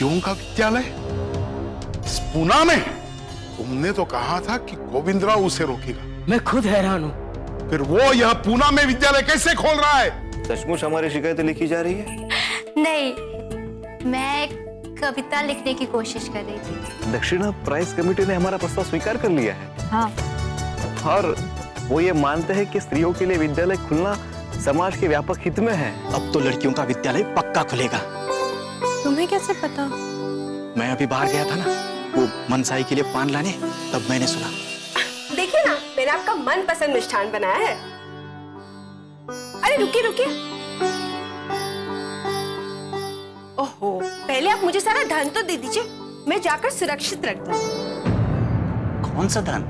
लड़कियों का विद्यालय इस पूना में? तुमने तो कहा था कि गोविंदराव उसे रोकेगा। मैं खुद हैरान हूँ। फिर वो यह पूना में विद्यालय कैसे खोल रहा है? सचमुच हमारी शिकायतें लिखी जा रही है? नहीं, मैं कविता लिखने की कोशिश कर रही थी। दक्षिणा प्राइज कमेटी ने हमारा प्रस्ताव स्वीकार कर लिया है। हाँ। और वो ये मानते हैं कि स्त्रियों के लिए विद्यालय खुलना समाज के व्यापक हित में है। अब तो लड़कियों का विद्यालय पक्का खुलेगा। तुम्हें कैसे पता? मैं अभी बाहर गया था ना, वो मनसाई के लिए पान लाने, तब मैंने सुना। देखिए ना, मैंने आपका मनपसंद मिष्ठान बनाया है। अरे रुकिए रुकिए। ओहो, पहले आप मुझे सारा धन तो दे दीजिए, मैं जाकर सुरक्षित रख दूं। कौन सा धन?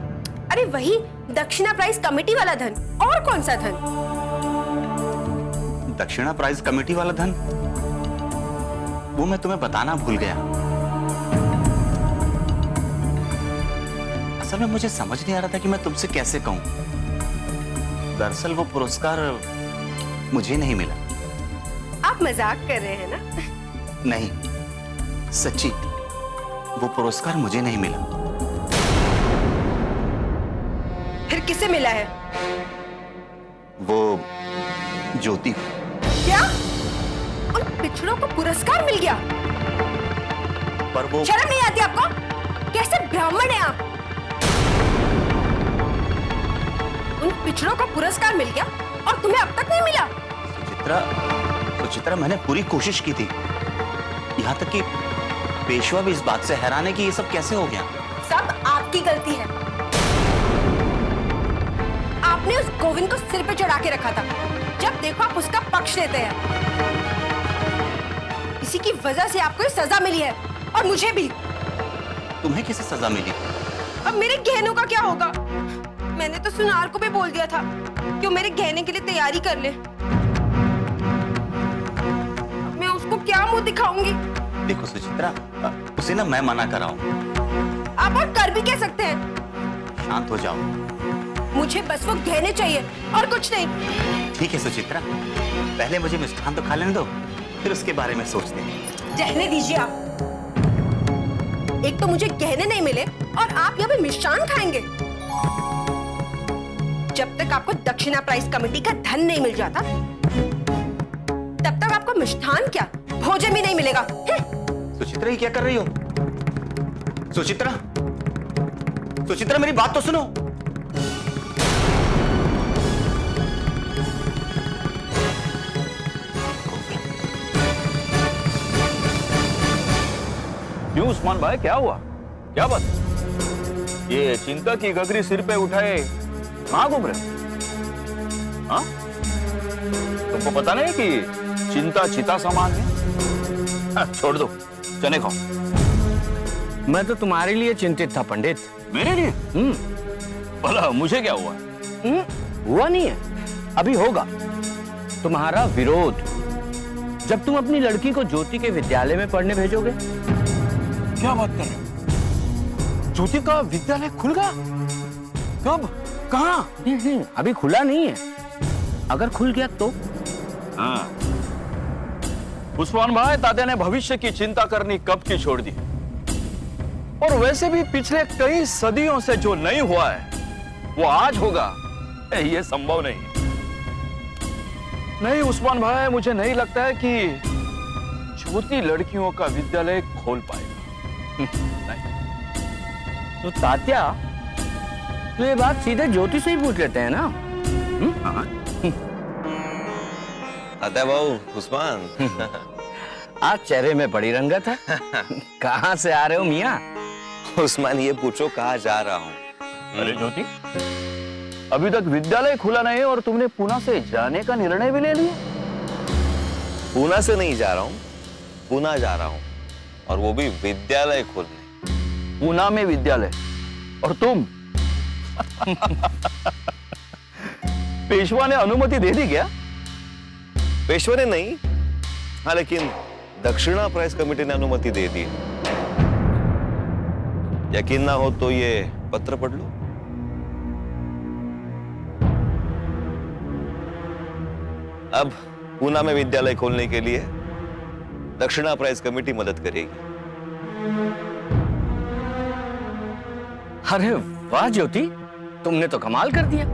अरे वही दक्षिणा प्राइज कमेटी वाला धन। और कौन सा धन? दक्षिणा प्राइज कमेटी वाला धन? वो मैं तुम्हें बताना भूल गया। असल में मुझे समझ नहीं आ रहा था कि मैं तुमसे कैसे कहूं। दरअसल वो पुरस्कार मुझे नहीं मिला। आप मजाक कर रहे हैं ना? नहीं, सच्ची, वो पुरस्कार मुझे नहीं मिला। फिर किसे मिला है? वो ज्योति। क्या? उन पिछड़ों को पुरस्कार मिल गया? पर वो शर्म नहीं आती आपको? कैसे ब्राह्मण हैं आप? उन पिछड़ों को पुरस्कार मिल गया और तुम्हें अब तक नहीं मिला? सुचित्रा, मैंने पूरी कोशिश की थी। यहाँ तक कि पेशवा भी इस बात से हैरान है कि ये सब कैसे हो गया। सब आपकी गलती है। आपने उस गोविंद को सिर पे चढ़ा के रखा था। जब देखो आप उसका पक्ष लेते हैं। इसी की वजह से आपको ये सजा मिली है और मुझे भी। तुम्हें कैसे सजा मिली? अब मेरे गहनों का क्या होगा? मैंने तो सुनार को भी बोल दिया था कि वो मेरे गहने के लिए तैयारी कर ले। मैं उसको क्या मुंह दिखाऊंगी? देखो सुचित्रा, उसे ना मैं मना कर रहा हूँ। आप और कर भी कह सकते हैं। शांत हो जाओ। मुझे बस वो गहने चाहिए और कुछ नहीं। ठीक है सुचित्रा, पहले मुझे मिष्ठान तो खा लेने दो, फिर उसके बारे में सोचते हैं। रहने दीजिए आप। एक तो मुझे गहने नहीं मिले और आप यहाँ पे मिष्ठान खाएंगे। जब तक आपको दक्षिणा प्राइज कमेटी का धन नहीं मिल जाता, तब तक आपको मिष्ठान क्या, भोजन भी नहीं मिलेगा। सुचित्रा, ये क्या कर रही हो? सुचित्रा, सुचित्रा, मेरी बात तो सुनो। क्यों उस्मान भाई, क्या हुआ? क्या बात? ये चिंता की गगरी सिर पे उठाए कहां घूम रहे? हाँ? तुमको पता नहीं कि चिंता चिता समान है? हाँ, छोड़ दो, चने खाओ। मैं तो तुम्हारे लिए चिंतित था पंडित। मेरे लिए? भला मुझे क्या हुआ? हुआ नहीं है, अभी होगा। तुम्हारा विरोध, जब तुम अपनी लड़की को ज्योति के विद्यालय में पढ़ने भेजोगे। क्या बात कर रहे हो? ज्योति का विद्यालय खुल गया? कब? कहाँ? अभी खुला नहीं है। अगर खुल गया तो? हाँ। उस्मान भाई, तात्या ने भविष्य की चिंता करनी कब की छोड़ दी। और वैसे भी पिछले कई सदियों से जो नहीं हुआ है वो आज होगा, ये संभव नहीं है। नहीं उस्मान भाई, मुझे नहीं लगता है कि ज्योति लड़कियों का विद्यालय खोल पाएगा। नहीं। तो तात्या, तो ये बात सीधे ज्योति से ही पूछ लेते हैं ना? आता है बाबू उस्मान। आज चेहरे में बड़ी रंगत है। कहाँ से आ रहे हो मियाँ? उस्मान, ये पूछो कहाँ जा रहा हूँ। अरे ज्योति, अभी तक विद्यालय खुला नहीं है और तुमने पूना से जाने का निर्णय भी ले लिया? पूना से नहीं जा रहा हूँ, पूना जा रहा हूँ, और वो भी विद्यालय खोलने। पूना में विद्यालय? और तुम? पेशवा ने अनुमति दे दी क्या? पेशवा ने नहीं, हाँ, लेकिन दक्षिणा प्राइज कमेटी ने अनुमति दे दी। यकीन ना हो तो ये पत्र पढ़ लो। अब पूना में विद्यालय खोलने के लिए दक्षिणा प्राइज कमेटी मदद करेगी। अरे वाह ज्योति, तुमने तो कमाल कर दिया।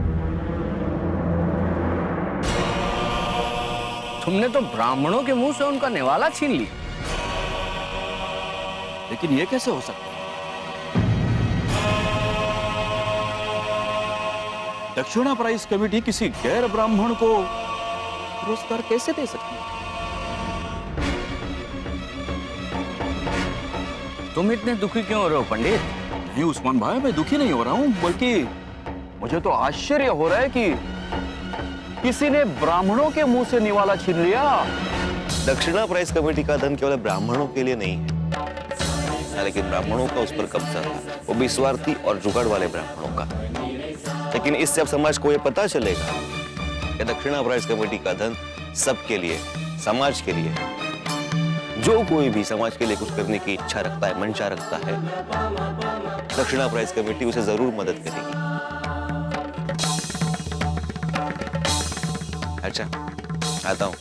तुमने तो ब्राह्मणों के मुंह से उनका निवाला छीन लिया। लेकिन ये कैसे हो सकता है? दक्षिणा प्राइस कमेटी किसी गैर ब्राह्मण को पुरस्कार कैसे दे सकती है? तुम इतने दुखी क्यों हो रहे हो पंडित? नहीं उस्मान भाई, मैं दुखी नहीं हो रहा हूं, बल्कि मुझे तो आश्चर्य हो रहा है कि किसी ने ब्राह्मणों के मुंह से निवाला छीन लिया। दक्षिणा प्राइस कमेटी का धन केवल ब्राह्मणों के लिए नहीं है, लेकिन ब्राह्मणों का उस पर कब्जा था, वो भी स्वार्थी और जुगाड़ वाले ब्राह्मणों का। लेकिन इससे अब समाज को ये पता चलेगा कि दक्षिणा प्राइस कमेटी का धन सबके लिए, समाज के लिए, जो कोई भी समाज के लिए कुछ करने की इच्छा रखता है, मंशा रखता है, दक्षिणा प्राइस कमेटी उसे जरूर मदद करेगी। अच्छा, आता हूं।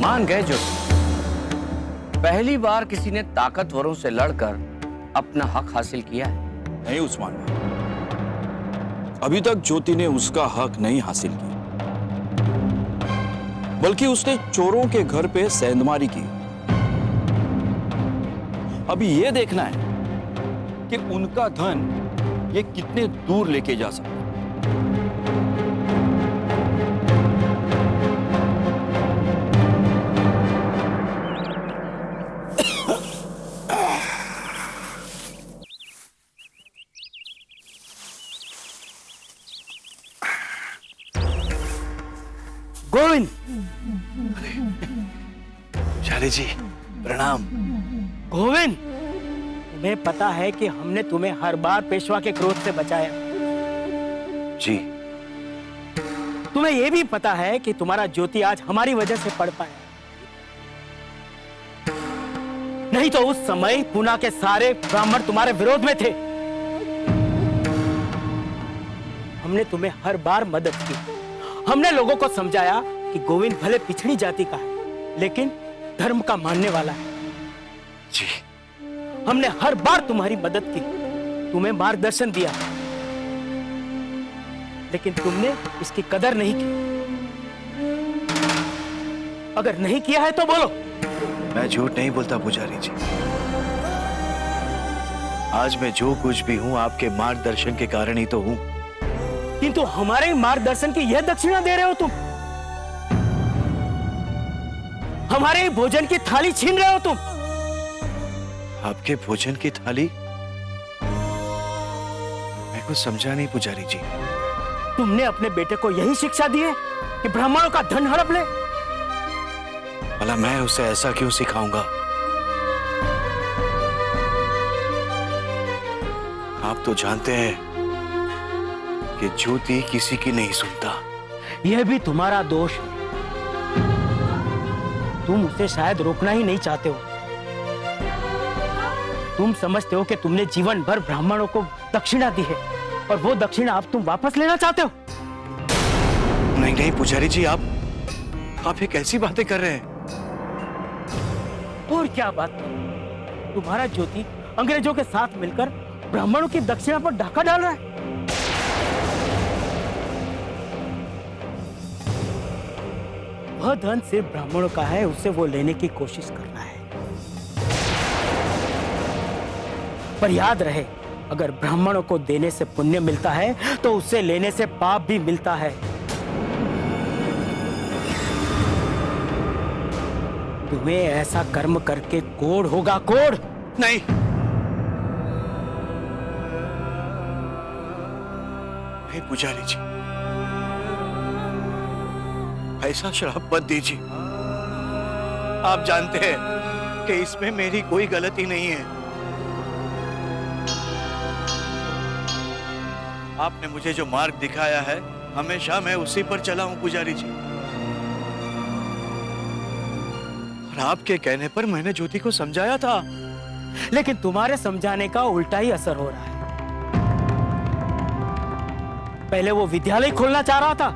मान गए जो पहली बार किसी ने ताकतवरों से लड़कर अपना हक हासिल किया है। नहीं उस्मान भाई, अभी तक ज्योति ने उसका हक नहीं हासिल किया, बल्कि उसने चोरों के घर पे सेंधमारी की। अभी ये देखना है कि उनका धन ये कितने दूर लेके जा सकता है। गोविंद, शाली जी प्रणाम। गोविंद, तुम्हें पता है कि हमने तुम्हें हर बार पेशवा के क्रोध से बचाया। जी। तुम्हें यह भी पता है कि तुम्हारा ज्योति आज हमारी वजह से पढ़ पाया, नहीं तो उस समय पूना के सारे ब्राह्मण तुम्हारे विरोध में थे। हमने तुम्हें हर बार मदद की। हमने लोगों को समझाया कि गोविंद भले पिछड़ी जाति का है, लेकिन धर्म का मानने वाला है। जी। हमने हर बार तुम्हारी मदद की, तुम्हें मार्गदर्शन दिया, लेकिन तुमने इसकी कदर नहीं की। अगर नहीं किया है तो बोलो। मैं झूठ नहीं बोलता पुजारी जी। आज मैं जो कुछ भी हूं आपके मार्गदर्शन के कारण ही तो हूं। किंतु हमारे मार्गदर्शन की यह दक्षिणा दे रहे हो तुम। हमारे भोजन की थाली छीन रहे हो तुम। आपके भोजन की थाली? मैं कुछ समझा नहीं पुजारी जी। तुमने अपने बेटे को यही शिक्षा दी है कि ब्राह्मणों का धन हड़प ले? भला मैं उसे ऐसा क्यों सिखाऊंगा? आप तो जानते हैं कि ज्योति किसी की नहीं सुनता। यह भी तुम्हारा दोष है। तुम उसे शायद रोकना ही नहीं चाहते हो। तुम समझते हो कि तुमने जीवन भर ब्राह्मणों को दक्षिणा दी है और वो दक्षिणा अब तुम वापस लेना चाहते हो। नहीं नहीं पुजारी जी, आप ये कैसी बातें कर रहे हैं? और क्या बात है? तुम्हारा ज्योति अंग्रेजों के साथ मिलकर ब्राह्मणों की दक्षिणा पर डाका डाल रहा है। वह धन सिर्फ ब्राह्मणों का है, उसे वो लेने की कोशिश कर रहा है। पर याद रहे, अगर ब्राह्मणों को देने से पुण्य मिलता है तो उसे लेने से पाप भी मिलता है। तुम्हें ऐसा कर्म करके कोढ़ होगा, कोढ़। नहीं, नहीं पुजारी जी, ऐसा श्राप मत दीजिए। आप जानते हैं कि इसमें मेरी कोई गलती नहीं है। आपने मुझे जो मार्ग दिखाया है, हमेशा मैं उसी पर चला हूं पुजारी जी। और आपके कहने पर मैंने ज्योति को समझाया था। लेकिन तुम्हारे समझाने का उल्टा ही असर हो रहा है। पहले वो विद्यालय खोलना चाह रहा था,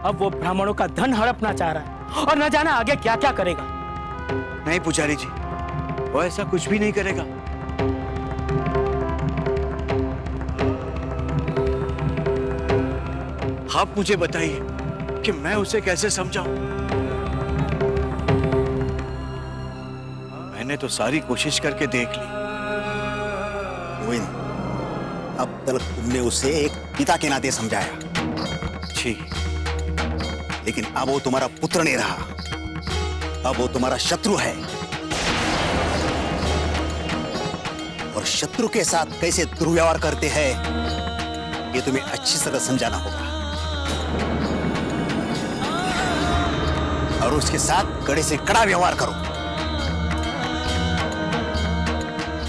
अब वो ब्राह्मणों का धन हड़पना चाह रहा है, और न जाने आगे क्या क्या करेगा। नहीं पुजारी जी, वो ऐसा कुछ भी नहीं करेगा। आप मुझे बताइए कि मैं उसे कैसे समझाऊं? मैंने तो सारी कोशिश करके देख ली। गोविंद, अब तक तुमने उसे एक पिता के नाते समझाया, जी, लेकिन अब वो तुम्हारा पुत्र नहीं रहा, अब वो तुम्हारा शत्रु है। और शत्रु के साथ कैसे दुर्व्यवहार करते हैं ये तुम्हें अच्छी तरह समझाना होगा, और उसके साथ कड़े से कड़ा व्यवहार करो।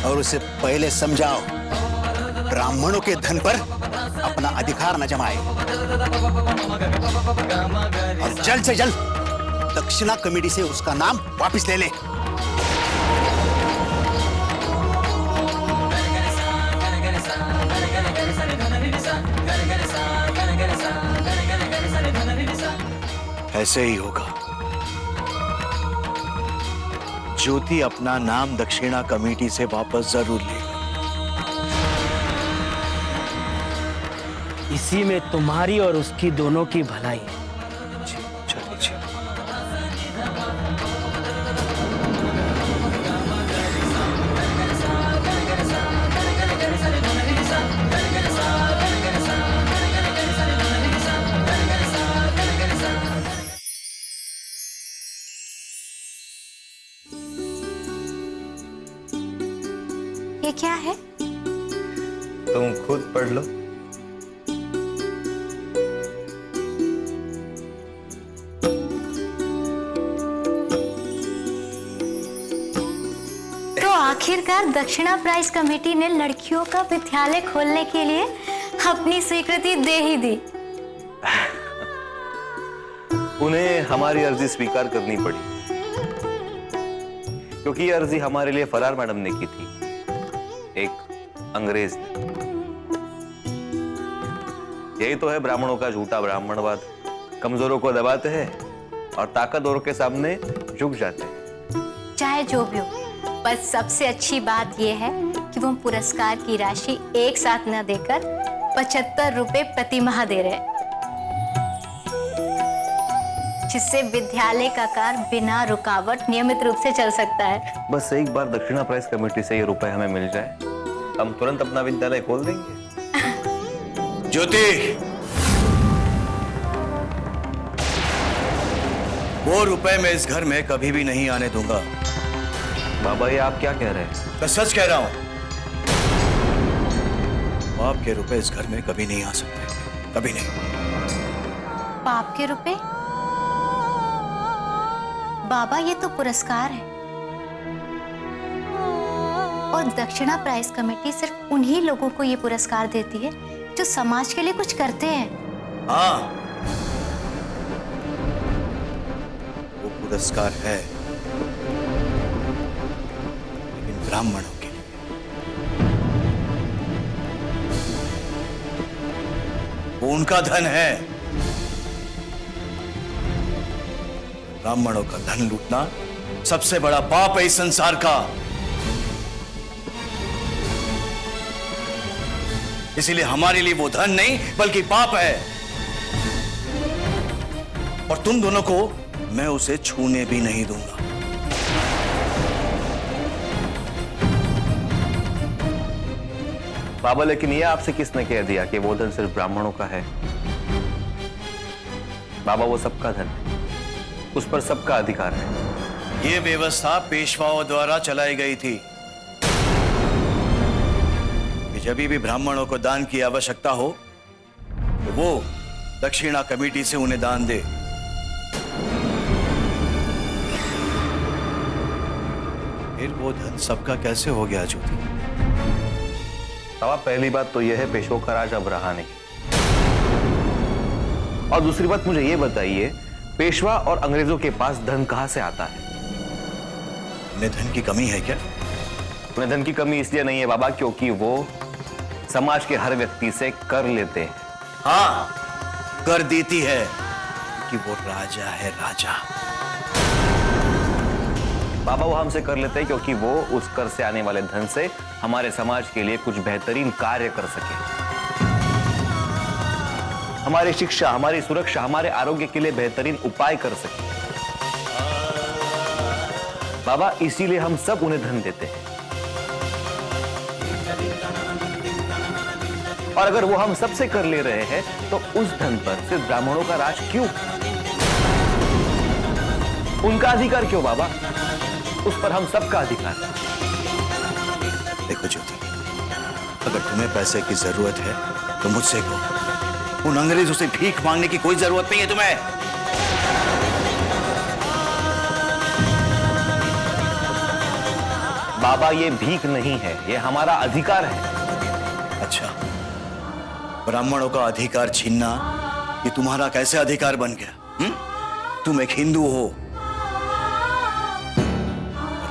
और उसे पहले समझाओ, ब्राह्मणों के धन पर अपना अधिकार न जमाए, और जल्द से जल्द दक्षिणा कमेटी से उसका नाम वापस ले ले। ऐसे ही होगा। ज्योति अपना नाम दक्षिणा कमेटी से वापस जरूर लेगा। इसी में तुम्हारी और उसकी दोनों की भलाई है। जी, चलिए जी। ये क्या है? तुम खुद पढ़ लो। तो आखिरकार दक्षिणा प्राइज कमेटी ने लड़कियों का विद्यालय खोलने के लिए अपनी स्वीकृति दे ही दी। उन्हें हमारी अर्जी स्वीकार करनी पड़ी, क्योंकि ये अर्जी हमारे लिए फरार मैडम ने की थी, एक अंग्रेज ने। यही तो है ब्राह्मणों का झूठा ब्राह्मणवाद। कमजोरों को दबाते हैं और ताकतवरों के सामने झुक जाते हैं। चाहे जो भी हो, बस सबसे अच्छी बात यह है कि वो पुरस्कार की राशि एक साथ न देकर 75 रुपए प्रति माह दे रहे, जिससे विद्यालय का कार्य बिना रुकावट नियमित रूप से चल सकता है। बस एक बार दक्षिणा प्राइज कमेटी से ये रुपए हमें मिल जाए, हम तुरंत अपना विद्यालय खोल देंगे। ज्योति, वो रुपए मैं इस घर में कभी भी नहीं आने दूंगा। बाबा, ये आप क्या कह रहे हैं? मैं सच कह रहा हूं। बाप के रुपए इस घर में कभी नहीं आ सकते, कभी नहीं। पाप के रुपए? बाबा, ये तो पुरस्कार है, और दक्षिणा प्राइज कमेटी सिर्फ उन्हीं लोगों को ये पुरस्कार देती है जो समाज के लिए कुछ करते हैं। हाँ, वो पुरस्कार है, लेकिन ब्राह्मणों के लिए। वो उनका धन है। ब्राह्मणों का धन लूटना सबसे बड़ा पाप है इस संसार का। इसीलिए हमारे लिए वो धन नहीं बल्कि पाप है, और तुम दोनों को मैं उसे छूने भी नहीं दूंगा। बाबा, लेकिन ये आपसे किसने कह दिया कि वो धन सिर्फ ब्राह्मणों का है? बाबा, वो सबका धन है, उस पर सबका अधिकार है। ये व्यवस्था पेशवाओं द्वारा चलाई गई थी कि जब भी ब्राह्मणों को दान की आवश्यकता हो तो वो दक्षिणा कमेटी से उन्हें दान दे। फिर वो धन सबका कैसे हो गया ज्योति? बाबा, पहली बात तो यह है, पेशवों का राज अब रहा नहीं। और दूसरी बात, मुझे ये बताइए, पेशवा और अंग्रेजों के पास धन कहां से आता है? उन्हें धन की कमी है क्या? उन्हें धन की कमी इसलिए नहीं है बाबा, क्योंकि वो समाज के हर व्यक्ति से कर लेते हैं। हाँ, कर देती है, क्योंकि वो राजा है, राजा। बाबा वो हमसे कर लेते हैं क्योंकि वो उस कर से आने वाले धन से हमारे समाज के लिए कुछ बेहतरीन कार्य कर सके, हमारी शिक्षा, हमारी सुरक्षा, हमारे आरोग्य के लिए बेहतरीन उपाय कर सके। बाबा इसीलिए हम सब उन्हें धन देते हैं। और अगर वो हम सबसे कर ले रहे हैं तो उस धन पर सिर्फ ब्राह्मणों का राज क्यों? उनका अधिकार क्यों बाबा? उस पर हम सबका अधिकार। देखो ज्योति, अगर तुम्हें पैसे की जरूरत है तो मुझसे कहो। उन अंग्रेजों से भीख मांगने की कोई जरूरत नहीं है तुम्हें। बाबा ये भीख नहीं है, ये हमारा अधिकार है। अच्छा, ब्राह्मणों का अधिकार छीनना ये तुम्हारा कैसे अधिकार बन गया? तुम एक हिंदू हो,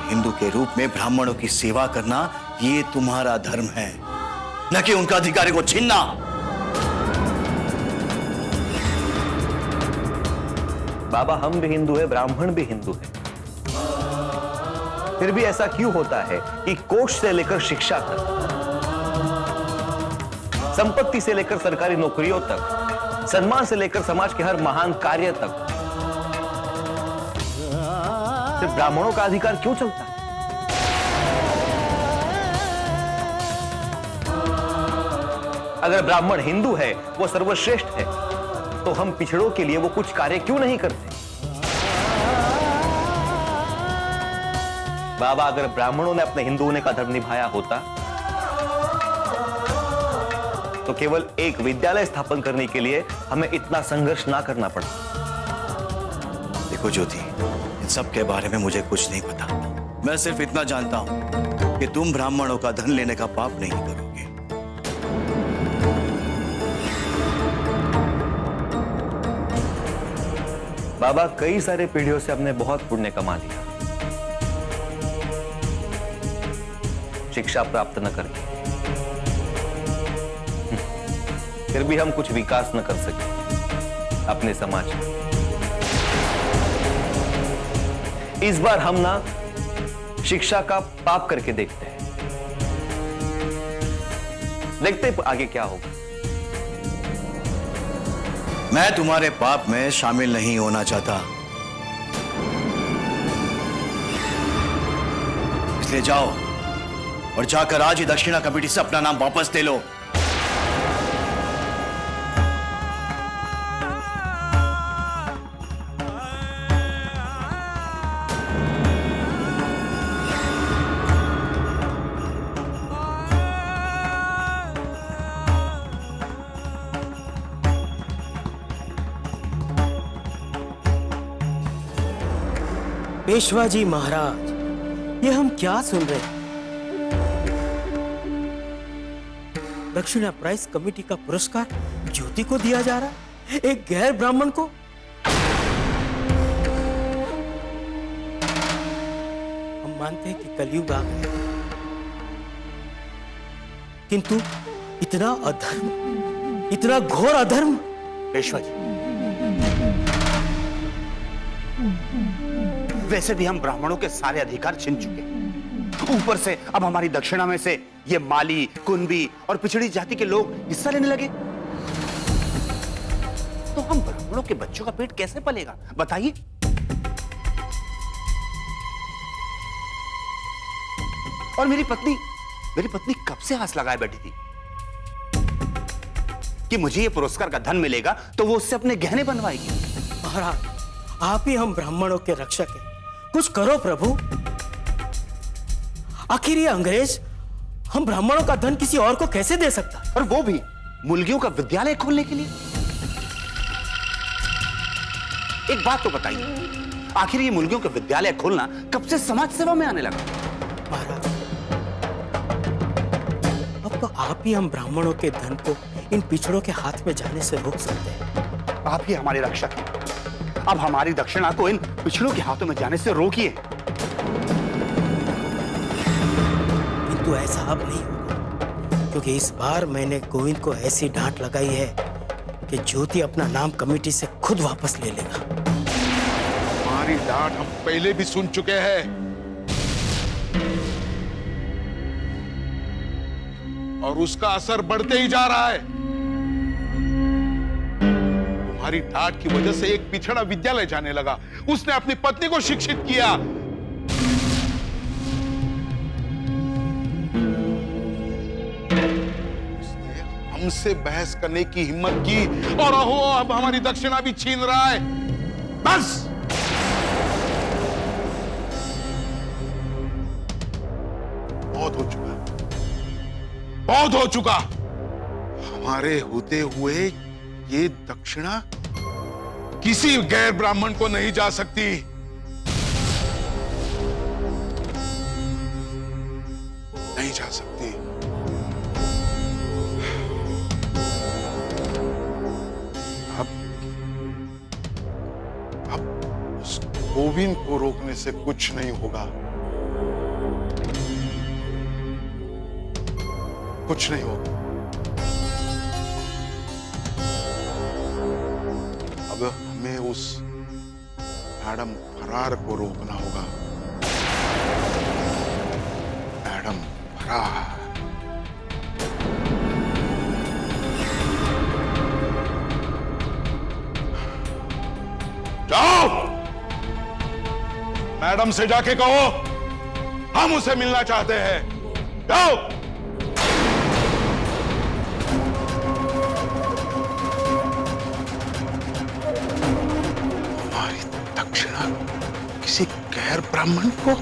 हिंदू के रूप में ब्राह्मणों की सेवा करना ये तुम्हारा धर्म है, न कि उनका अधिकार को छीनना। बाबा हम भी हिंदू है, ब्राह्मण भी हिंदू है, फिर भी ऐसा क्यों होता है कि कोष से लेकर शिक्षा तक, संपत्ति से लेकर सरकारी नौकरियों तक, सम्मान से लेकर समाज के हर महान कार्य तक सिर्फ ब्राह्मणों का अधिकार क्यों चलता है? अगर ब्राह्मण हिंदू है, वो सर्वश्रेष्ठ है, तो हम पिछड़ों के लिए वो कुछ कार्य क्यों नहीं करते? बाबा अगर ब्राह्मणों ने अपने हिंदू होने का धर्म निभाया होता तो केवल एक विद्यालय स्थापन करने के लिए हमें इतना संघर्ष ना करना पड़ा। देखो ज्योति, इन सब के बारे में मुझे कुछ नहीं पता। मैं सिर्फ इतना जानता हूं कि तुम ब्राह्मणों का धन लेने का पाप नहीं करोगे। बाबा कई सारे पीढ़ियों से हमने बहुत पुण्य कमा लिया, शिक्षा प्राप्त न करके, फिर भी हम कुछ विकास न कर सके अपने समाज में। इस बार हम ना शिक्षा का पाप करके देखते हैं, देखते आगे क्या होगा। मैं तुम्हारे पाप में शामिल नहीं होना चाहता, इसलिए जाओ और जाकर आज ही दक्षिणा कमेटी से अपना नाम वापस ले लो। पेशवा जी महाराज, ये हम क्या सुन रहे हैं? दक्षिणा प्राइस कमेटी का पुरस्कार ज्योति को दिया जा रहा है, एक गैर ब्राह्मण को। हम मानते हैं कि कलयुग आ गया, किंतु इतना अधर्म, इतना घोर अधर्म। पेशवा जी, वैसे भी हम ब्राह्मणों के सारे अधिकार छीन चुके हैं, ऊपर से अब हमारी दक्षिणा में से ये माली, कुंभी और पिछड़ी जाति के लोग हिस्सा लेने लगे, तो हम ब्राह्मणों के बच्चों का पेट कैसे पलेगा बताइए? और मेरी पत्नी कब से आस लगाए बैठी थी कि मुझे ये पुरस्कार का धन मिलेगा तो वो उससे अपने गहने बनवाएगी। महाराज, आप ही हम ब्राह्मणों के रक्षक हैं, कुछ करो प्रभु। आखिर ये अंग्रेज हम ब्राह्मणों का धन किसी और को कैसे दे सकता? और वो भी मुल्गियों का विद्यालय खोलने के लिए। एक बात तो बताइए, आखिर ये मुल्गियों का विद्यालय खोलना कब से समाज सेवा में आने लगा? महाराज, अब तो आप ही हम ब्राह्मणों के धन को इन पिछड़ों के हाथ में जाने से रोक सकते हैं। आप ही हमारे रक्षक हैं, अब हमारी दक्षिणा को इन पिछड़ों के हाथों में जाने से रोकिए। किंतु ऐसा अब नहीं होगा, क्योंकि इस बार मैंने गोविंद को ऐसी डांट लगाई है कि ज्योति अपना नाम कमेटी से खुद वापस ले लेगा। हमारी डांट हम पहले भी सुन चुके हैं। और उसका असर बढ़ते ही जा रहा है। तुम्हारी डांट की वजह से एक पिछड़ा विद्यालय जाने लगा, उसने अपनी पत्नी को शिक्षित किया। उसने हमसे बहस करने की हिम्मत की और अहो अब हमारी दक्षिणा भी छीन रहा है। बस बहुत हो चुका, बहुत हो चुका। हमारे होते हुए ये दक्षिणा किसी गैर ब्राह्मण को नहीं जा सकती। नहीं जा सकती। अब उस गोविंद को रोकने से कुछ नहीं होगा, कुछ नहीं होगा। अब हमें उस मैडम फरार को रोकना होगा। मैडम फरार। जाओ, मैडम से जाके कहो हम उसे मिलना चाहते हैं। जाओ। हमारी दक्षिणा किसी गैर ब्राह्मण को?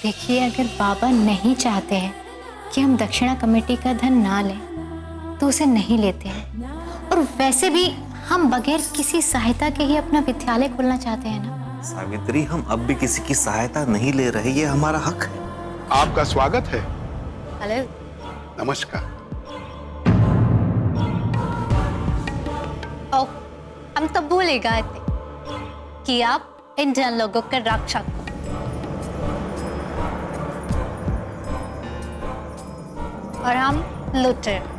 देखिए, अगर बाबा नहीं चाहते हैं कि हम दक्षिणा कमेटी का धन ना लें तो उसे नहीं लेते हैं। और वैसे भी हम बगैर किसी सहायता के ही अपना विद्यालय खोलना चाहते हैं ना। सावित्री, हम अब भी किसी की सहायता नहीं ले रहे, ये हमारा हक है। आपका स्वागत है। हेलो, नमस्कार। ओ, हम तो भूल ही गए थे कि आप इन जन लोगों के रक्षक हो। और हम लुटेरे।